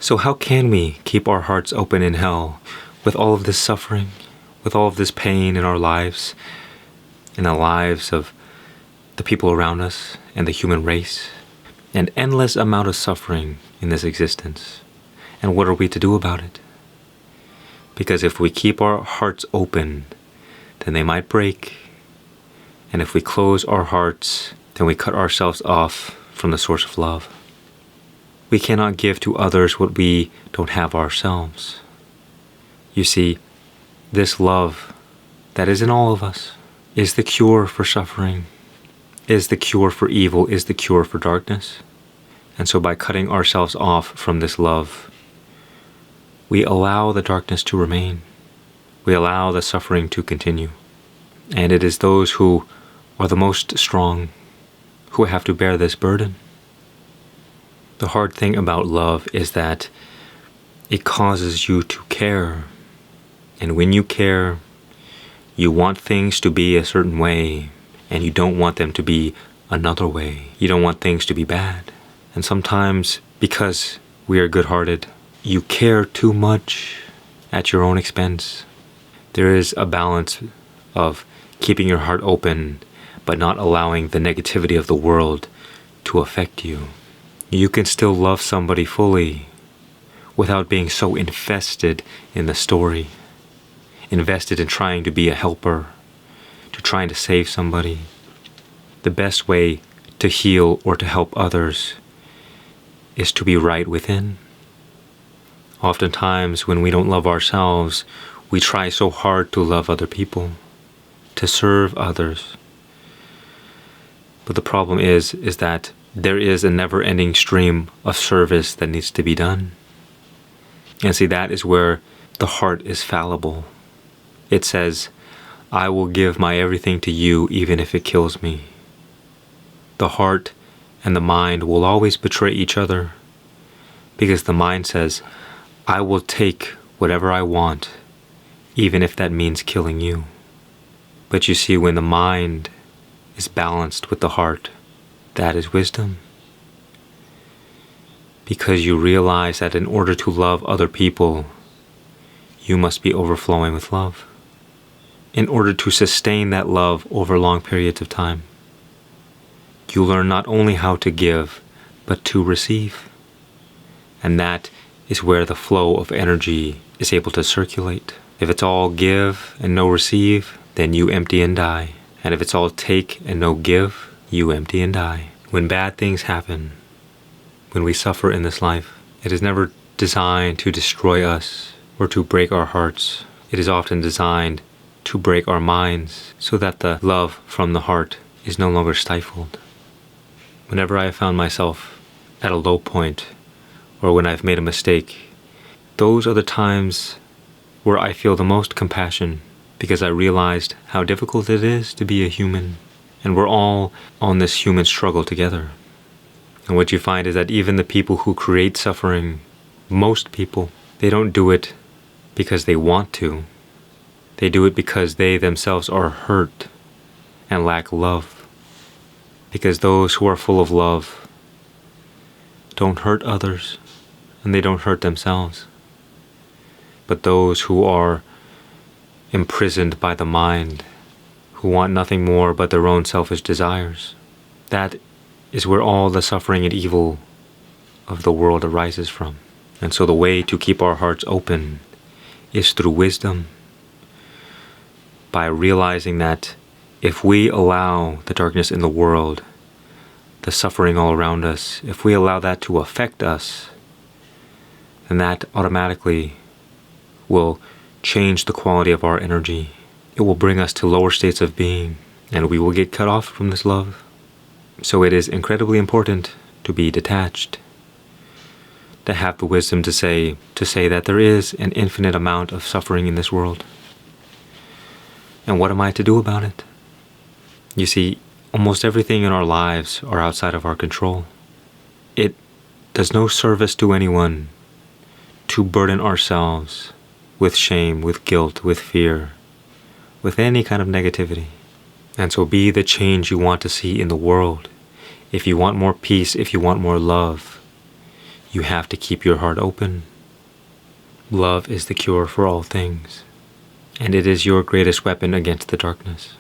So how can we keep our hearts open in hell with all of this suffering, with all of this pain in our lives, in the lives of the people around us and the human race, an endless amount of suffering in this existence? And what are we to do about it? Because if we keep our hearts open, then they might break. And if we close our hearts, then we cut ourselves off from the source of love. We cannot give to others what we don't have ourselves. You see, this love that is in all of us is the cure for suffering, is the cure for evil, is the cure for darkness. And so by cutting ourselves off from this love, we allow the darkness to remain. We allow the suffering to continue. And it is those who are the most strong who have to bear this burden. The hard thing about love is that it causes you to care. And when you care, you want things to be a certain way, and you don't want them to be another way. You don't want things to be bad. And sometimes, because we are good-hearted, you care too much at your own expense. There is a balance of keeping your heart open, but not allowing the negativity of the world to affect you. You can still love somebody fully without being so invested in the story, invested in trying to be a helper, to trying to save somebody. The best way to heal or to help others is to be right within. Oftentimes, when we don't love ourselves, we try so hard to love other people, to serve others. But the problem is that there is a never-ending stream of service that needs to be done. And see, that is where the heart is fallible. It says, I will give my everything to you even if it kills me. The heart and the mind will always betray each other, because the mind says, I will take whatever I want, even if that means killing you. But you see, when the mind is balanced with the heart, that is wisdom. Because you realize that in order to love other people, you must be overflowing with love. In order to sustain that love over long periods of time, you learn not only how to give, but to receive. And that is where the flow of energy is able to circulate. If it's all give and no receive, then you empty and die. And if it's all take and no give, you empty and die. When bad things happen, when we suffer in this life, it is never designed to destroy us or to break our hearts. It is often designed to break our minds so that the love from the heart is no longer stifled. Whenever I have found myself at a low point, or when I've made a mistake, those are the times where I feel the most compassion, because I realized how difficult it is to be a human, and we're all on this human struggle together. And what you find is that even the people who create suffering, most people, they don't do it because they want to. They do it because they themselves are hurt and lack love. Because those who are full of love don't hurt others, and they don't hurt themselves. But those who are imprisoned by the mind, who want nothing more but their own selfish desires, that is where all the suffering and evil of the world arises from. And so the way to keep our hearts open is through wisdom, by realizing that if we allow the darkness in the world, the suffering all around us, if we allow that to affect us, then that automatically will change the quality of our energy. It will bring us to lower states of being, and we will get cut off from this love. So it is incredibly important to be detached, to have the wisdom to say that there is an infinite amount of suffering in this world. And what am I to do about it? You see, almost everything in our lives are outside of our control. It does no service to anyone to burden ourselves with shame, with guilt, with fear, with any kind of negativity. And so be the change you want to see in the world. If you want more peace, if you want more love, You have to keep your heart open. Love is the cure for all things, and it is your greatest weapon against the darkness.